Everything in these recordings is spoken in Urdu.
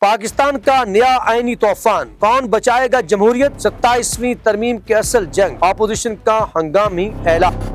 پاکستان کا نیا آئینی طوفان، کون بچائے گا جمہوریت؟ 27ویں ترمیم کے اصل جنگ، اپوزیشن کا ہنگامی اعلان۔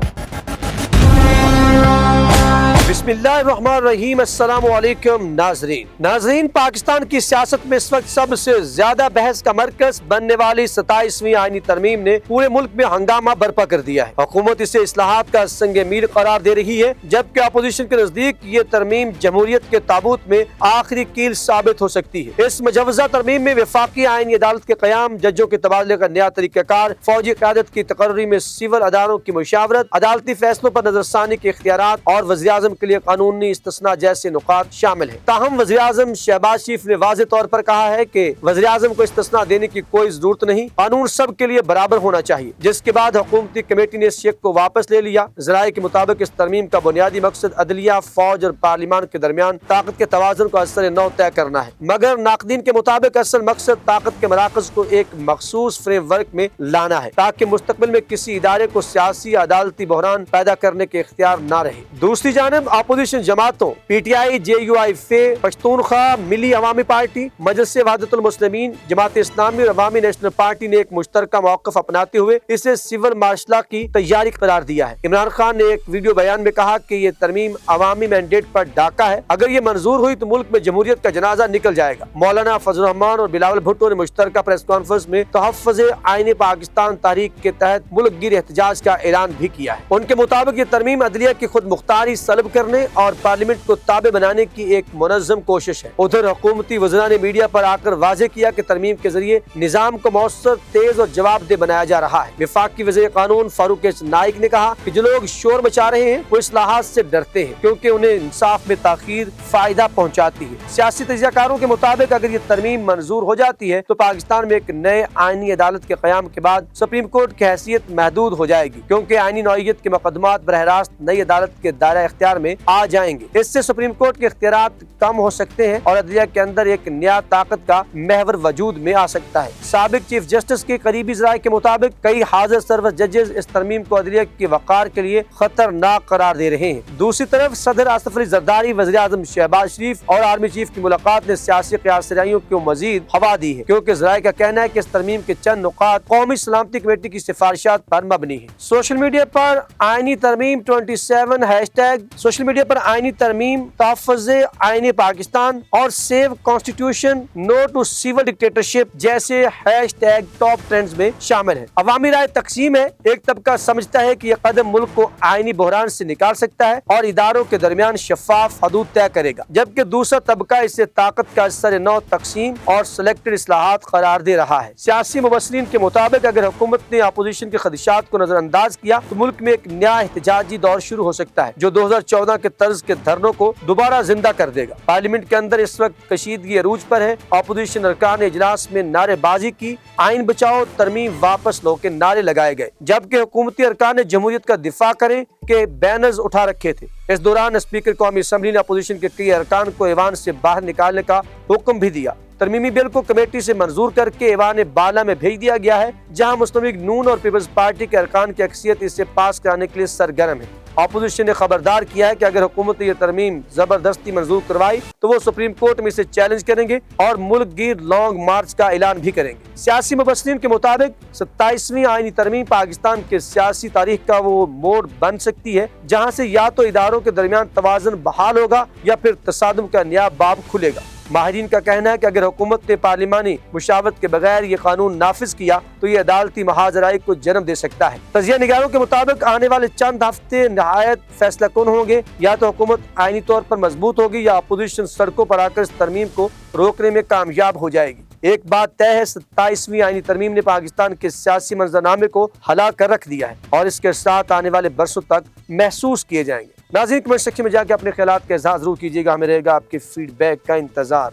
بسم اللہ الرحمن الرحیم۔ السلام علیکم ناظرین، پاکستان کی سیاست میں اس وقت سب سے زیادہ بحث کا مرکز بننے والی 27ویں آئینی ترمیم نے پورے ملک میں ہنگامہ برپا کر دیا ہے۔ حکومت اسے اصلاحات کا سنگ میل قرار دے رہی ہے، جبکہ اپوزیشن کے نزدیک یہ ترمیم جمہوریت کے تابوت میں آخری کیل ثابت ہو سکتی ہے۔ اس مجوزہ ترمیم میں وفاقی آئینی عدالت کے قیام، ججوں کے تبادلے کا نیا طریقہ کار، فوجی قیادت کی تقرری میں سول اداروں کی مشاورت، عدالتی فیصلوں پر نظر ثانی کے اختیارات اور وزیراعظم کے لیے قانونی استثناء جیسے نکات شامل ہیں۔ تاہم وزیراعظم شہباز شریف نے واضح طور پر کہا ہے کہ وزیراعظم کو استثناء دینے کی کوئی ضرورت نہیں، قانون سب کے لیے برابر ہونا چاہیے، جس کے بعد حکومتی کمیٹی نے اس شک کو واپس لے لیا۔ ذرائع کے مطابق اس ترمیم کا بنیادی مقصد عدلیہ، فوج اور پارلیمان کے درمیان طاقت کے توازن کو اثر نو طے کرنا ہے، مگر ناقدین کے مطابق اصل مقصد طاقت کے مراکز کو ایک مخصوص فریم ورک میں لانا ہے، تاکہ مستقبل میں کسی ادارے کو سیاسی عدالتی بحران پیدا کرنے کے اختیار نہ رہے۔ دوسری جانب اپوزیشن جماعتوں P T I, J U I F, Pashtunkhwa, Milli Awami party, مجلس وحدت المسلمین، جماعت اسلامی اور عوامی نیشنل پارٹی نے ایک مشترکہ موقف اپناتے ہوئے اسے سول مارشل لا کی تیاری قرار دیا ہے۔ عمران خان نے ایک ویڈیو بیان میں کہا کہ یہ ترمیم عوامی مینڈیٹ پر ڈاکہ ہے، اگر یہ منظور ہوئی تو ملک میں جمہوریت کا جنازہ نکل جائے گا۔ مولانا فضل الرحمان اور بلاول بھٹو نے مشترکہ پریس کانفرنس میں تحفظ آئین پاکستان تحریک کے تحت ملک گیر احتجاج کا اعلان بھی کیا ہے۔ ان کے مطابق یہ ترمیم عدلیہ کی خود مختاری سلب کرنے اور پارلیمنٹ کو تابع بنانے کی ایک منظم کوشش ہے۔ ادھر حکومتی وزراء نے میڈیا پر آ کر واضح کیا کہ ترمیم کے ذریعے نظام کو مؤثر، تیز اور جواب دہ بنایا جا رہا ہے۔ وفاقی وزیر قانون فاروق نائک نے کہا کہ جو لوگ شور مچا رہے ہیں وہ اصلاحات سے ڈرتے ہیں، کیونکہ انہیں انصاف میں تاخیر فائدہ پہنچاتی ہے۔ سیاسی تجزیہ کاروں کے مطابق اگر یہ ترمیم منظور ہو جاتی ہے تو پاکستان میں ایک نئے آئینی عدالت کے قیام کے بعد سپریم کورٹ کی حیثیت محدود ہو جائے گی، کیونکہ آئینی نوعیت کے مقدمات براہ راست نئی عدالت کے دائرہ اختیار میں آ جائیں گے۔ اس سے سپریم کورٹ کے اختیارات کم ہو سکتے ہیں اور عدلیہ کے اندر ایک نیا طاقت کا محور وجود میں آ سکتا ہے۔ سابق چیف جسٹس کے قریبی ذرائع کے مطابق کئی حاضر سروس ججز اس ترمیم کو عدلیہ کی وقار کے لیے خطرناک قرار دے رہے ہیں۔ دوسری طرف صدر آصف علی زرداری، وزیر اعظم شہباز شریف اور آرمی چیف کی ملاقات نے سیاسی قیاس سرائیوں کو مزید ہوا دی ہے، کیونکہ ذرائع کا کہنا ہے کہ اس ترمیم کے چند نکات قومی سلامتی کمیٹی کی سفارشات پر مبنی ہیں۔ سوشل میڈیا پر آئینی ترمیم 27 ہیش ٹیگ سوشل میڈیا پر آئینی ترمیم، تحفظ آئین پاکستان اور save constitution, no to civil dictatorship جیسے ہیش ٹیگ ٹاپ ٹرینڈز میں شامل ہیں۔ عوامی رائے تقسیم ہے، ایک طبقہ سمجھتا ہے کہ یہ قدم ملک کو آئینی بحران سے نکال سکتا ہے اور اداروں کے درمیان شفاف حدود طے کرے گا، جبکہ دوسرا طبقہ اسے طاقت کا اثر نو تقسیم اور سلیکٹڈ اصلاحات قرار دے رہا ہے۔ سیاسی مبصرین کے مطابق اگر حکومت نے اپوزیشن کے خدشات کو نظر انداز کیا تو ملک میں ایک نیا احتجاجی دور شروع ہو سکتا ہے، جو 2014 کے طرز کے دھرنوں کو دوبارہ زندہ کر دے گا۔ پارلیمنٹ کے اندر اس وقت کشیدگی عروج پر ہے۔ اپوزیشن ارکان نے اجلاس میں نعرے بازی کی، آئین بچاؤ، ترمیم واپس لو کے نعرے لگائے گئے، جبکہ حکومتی ارکان نے جمہوریت کا دفاع کریں کے بینرز اٹھا رکھے تھے۔ اس دوران اسپیکر قومی اسمبلی نے اپوزیشن کے کئی ارکان کو ایوان سے باہر نکالنے کا حکم بھی دیا۔ ترمیمی بل کو کمیٹی سے منظور کر کے ایوان بالا میں بھیج دیا گیا ہے، جہاں مسلم لیگ نون اور پیپلز پارٹی کے ارکان کی اکثریت اسے پاس کرانے کے لیے سرگرم ہے۔ اپوزیشن نے خبردار کیا ہے کہ اگر حکومت نے یہ ترمیم زبردستی منظور کروائی تو وہ سپریم کورٹ میں اسے چیلنج کریں گے اور ملک گیر لانگ مارچ کا اعلان بھی کریں گے۔ سیاسی مبصرین کے مطابق 27ویں آئینی ترمیم پاکستان کے سیاسی تاریخ کا وہ موڑ بن سکتی ہے جہاں سے یا تو اداروں کے درمیان توازن بحال ہوگا یا پھر تصادم کا نیا باب کھلے گا۔ ماہرین کا کہنا ہے کہ اگر حکومت نے پارلیمانی مشاورت کے بغیر یہ قانون نافذ کیا تو یہ عدالتی محاذرائی کو جنم دے سکتا ہے۔ تجزیہ نگاروں کے مطابق آنے والے چند ہفتے نہایت فیصلہ کن ہوں گے، یا تو حکومت آئینی طور پر مضبوط ہوگی یا اپوزیشن سڑکوں پر آ کر اس ترمیم کو روکنے میں کامیاب ہو جائے گی۔ ایک بات طے ہے، 27ویں آئینی ترمیم نے پاکستان کے سیاسی منظرنامے کو ہلا کر رکھ دیا ہے اور اس کے ساتھ آنے والے برسوں تک محسوس کیے جائیں گے۔ ناظرین، کمنٹ سیکشن میں جا کے اپنے خیالات کا اظہار ضرور کیجیے گا، ہمیں رہے گا آپ کے فیڈ بیک کا انتظار۔